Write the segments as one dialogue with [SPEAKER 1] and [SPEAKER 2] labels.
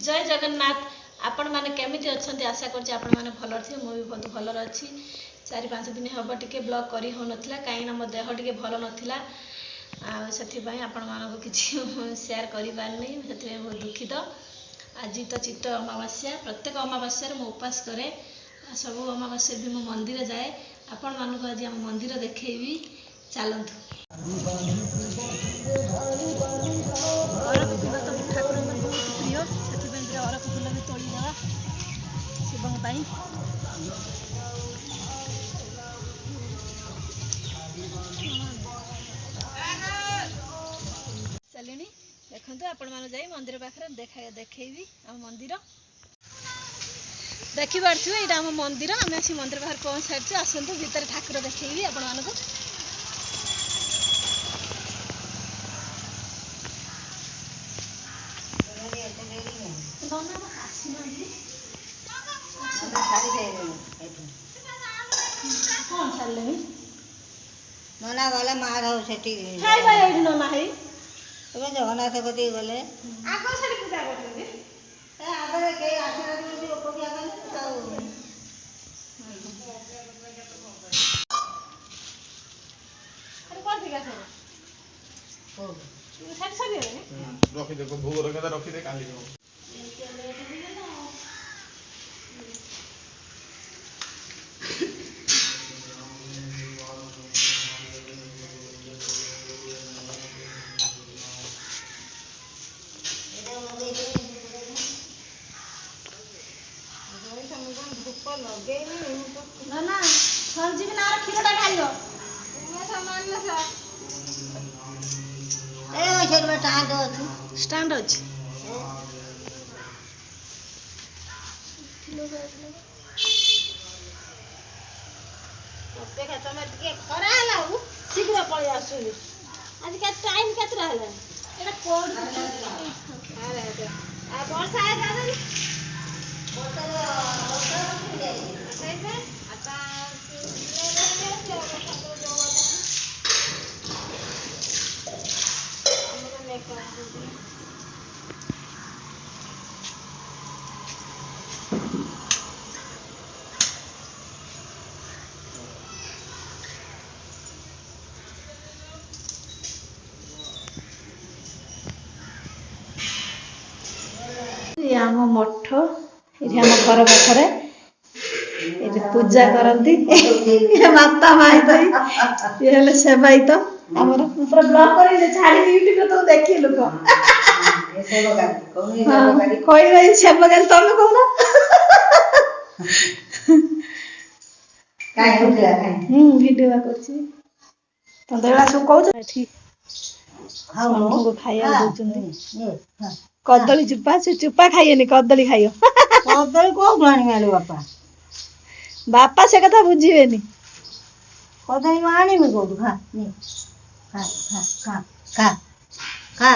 [SPEAKER 1] जय जगन्नाथ। आपण माने केमिति अछंती आशा करछि आपण माने भलो अछि मो भी बहुत भलो अछि। 4-5 दिन हबो टिके ब्लॉग करी हो नथिला काई ना मो देह टिके भलो नथिला आ सेथि पई आपण मानको किछि शेयर करि पार नै सेथि पई बहुत दुखित। आज तो चित्त अमावास्या प्रत्येक अमावास्या मो उपास करे सब अमावास्या भी मो मंदिर जाए आपण मानको आज हम मंदिर देखैबी चलंतु। अरख फूल तो ठाकुर बहुत प्रिय से अरख फूल भी तोड़ी देवा शिव चलिए देखो आपण मान जाई मंदिर पाखे देखी आम मंदिर देखी पार्थे यहाँ आम मंदिर आम आसी मंदिर पाखे पहुँच सारी आसतु भितर ठाकुर देखी आपण मानक
[SPEAKER 2] नना गले मार हो सेठी
[SPEAKER 1] नना है
[SPEAKER 2] जगन्नाथ कति गले
[SPEAKER 1] आगे से पूजा करते
[SPEAKER 2] आगे के आशीर्वाद उपरिया गले
[SPEAKER 3] रखी दे भोग रखी दे काली
[SPEAKER 1] ना संजीवी ना क्षीरटा खाइयो स्टैंड अच्छी शीघ्र पलि आस आज टाइम केतरा आम मठ ये आम घर पाखरे पूजा करती माता माई ये सेवायत आमर पूरा ब्लॉग कर छाड़ी यूट्यूब तो देखी लोक कह सेवकाली तुम कहना वीडियो कर सब कह खाया कदली चुपा से चुपा खाइए कदली खाइयो
[SPEAKER 2] कदली को बापा
[SPEAKER 1] बापा से कथा बुझे
[SPEAKER 2] कदली आनी में कौन खा खा खा खा खा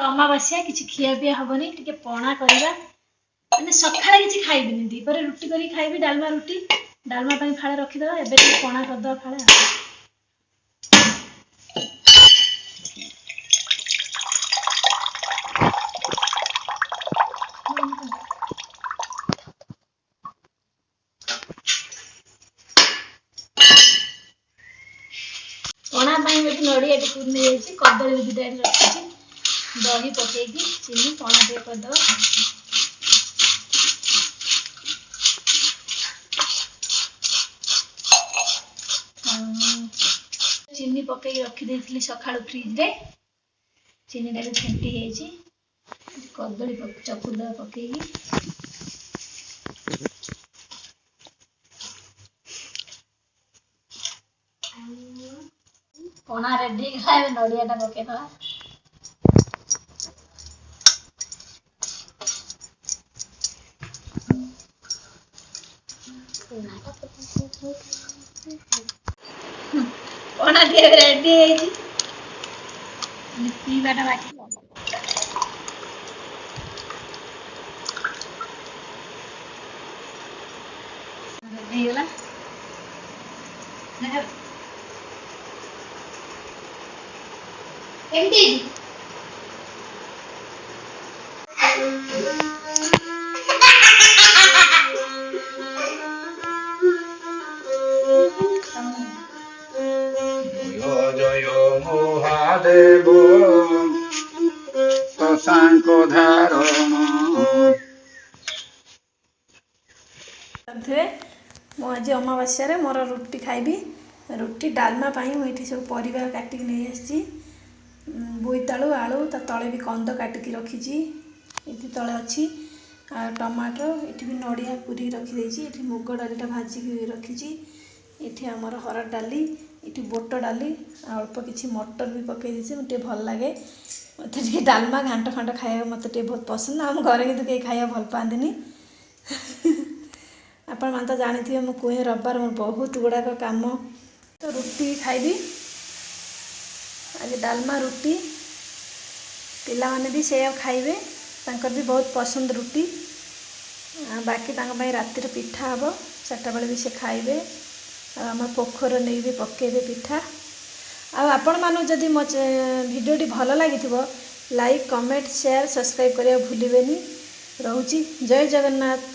[SPEAKER 1] अमावास्या किसी खिया पिया हेनी टे पणा करवा मैंने सका किसी खाइबी दीपर रुटी कर खाइबी डालमा रुटी डालमा फाड़े रखीदे एवं पणा करदे फाड़े पणा नड़िया टी नहीं कदली भी दिटा रखी दही पकईकी चीनी पणा टे करदे चीनी पकई रखी सका फ्रिज रे चीनी टा फेंटी कदली चकुदा पकईकी पणा रेडी खाए नड़िया टा पकईदवा पणा रेडी पीवाटा बाकी रेडी
[SPEAKER 3] জয় জয় মহাদেব শশাঙ্ক ধারণ।
[SPEAKER 1] ଥିବେ ମୁଁ ଆଜି ଅମାବାସ୍ୟାରେ ମୋର ରୁଟି ଖାଇବି। ରୁଟି ଡାଲମା ପାଇଁ ମୁଁ ଏଠି ସବୁ ପରିବା କାଟିକି ନେଇ ଆସିଛି। ବୋଇତାଳୁ ଆଳୁ ତା ତଳେ ବି କନ୍ଦ କାଟିକି ରଖିଛି, ଏଠି ତଳେ ଅଛି। ଆଉ ଟମାଟୋ, ଏଠି ବି ନଡ଼ିଆ ପୁରିକି ରଖିଦେଇଛି। ଏଠି ମୁଗ ଡାଲିଟା ଭାଜିକି ରଖିଛି। ଏଠି ଆମର ହରଡ଼ ଡାଲି, ଏଠି ବୁଟ ଡାଲି, ଅଳ୍ପ କିଛି ମଟର ବି ପକାଇ ଦେଇଛି। ମୋତେ ଟିକେ ଭଲ ଲାଗେ, ମୋତେ ଟିକେ ଡାଲମା ଘାଣ୍ଟ ଫାଣ୍ଟ ଖାଇବାକୁ ମୋତେ ଟିକେ ବହୁତ ପସନ୍ଦ। ଆମ ଘରେ କିନ୍ତୁ କେହି ଖାଇବାକୁ ଭଲ ପାଆନ୍ତିନି। ଆପଣମାନେ ତ ଜାଣିଥିବେ ମୁଁ କୁହେ ରବିବାର ମୋର ବହୁତ ଗୁଡ଼ାକ କାମ। ତ ରୁଟି ଖାଇବି ଆଜି, ଡାଲମା ରୁଟି। ପିଲାମାନେ ବି ସେଇଆ ଖାଇବେ, ତାଙ୍କର ବି ବହୁତ ପସନ୍ଦ ରୁଟି। ବାକି ତାଙ୍କ ପାଇଁ ରାତିରେ ପିଠା ହେବ, 4ଟା ବେଳେ ବି ସେ ଖାଇବେ। ଆଉ ଆମ ପୋଖର ନେଇ ବି ପକାଇବେ ପିଠା। ଆଉ ଆପଣମାନଙ୍କୁ ଯଦି ମୋ ଭିଡ଼ିଓଟି ଭଲ ଲାଗିଥିବ ଲାଇକ୍, କମେଣ୍ଟ, ସେୟାର, ସବସ୍କ୍ରାଇବ୍ କରିବାକୁ ଭୁଲିବେନି। ରହୁଛି, ଜୟ ଜଗନ୍ନାଥ।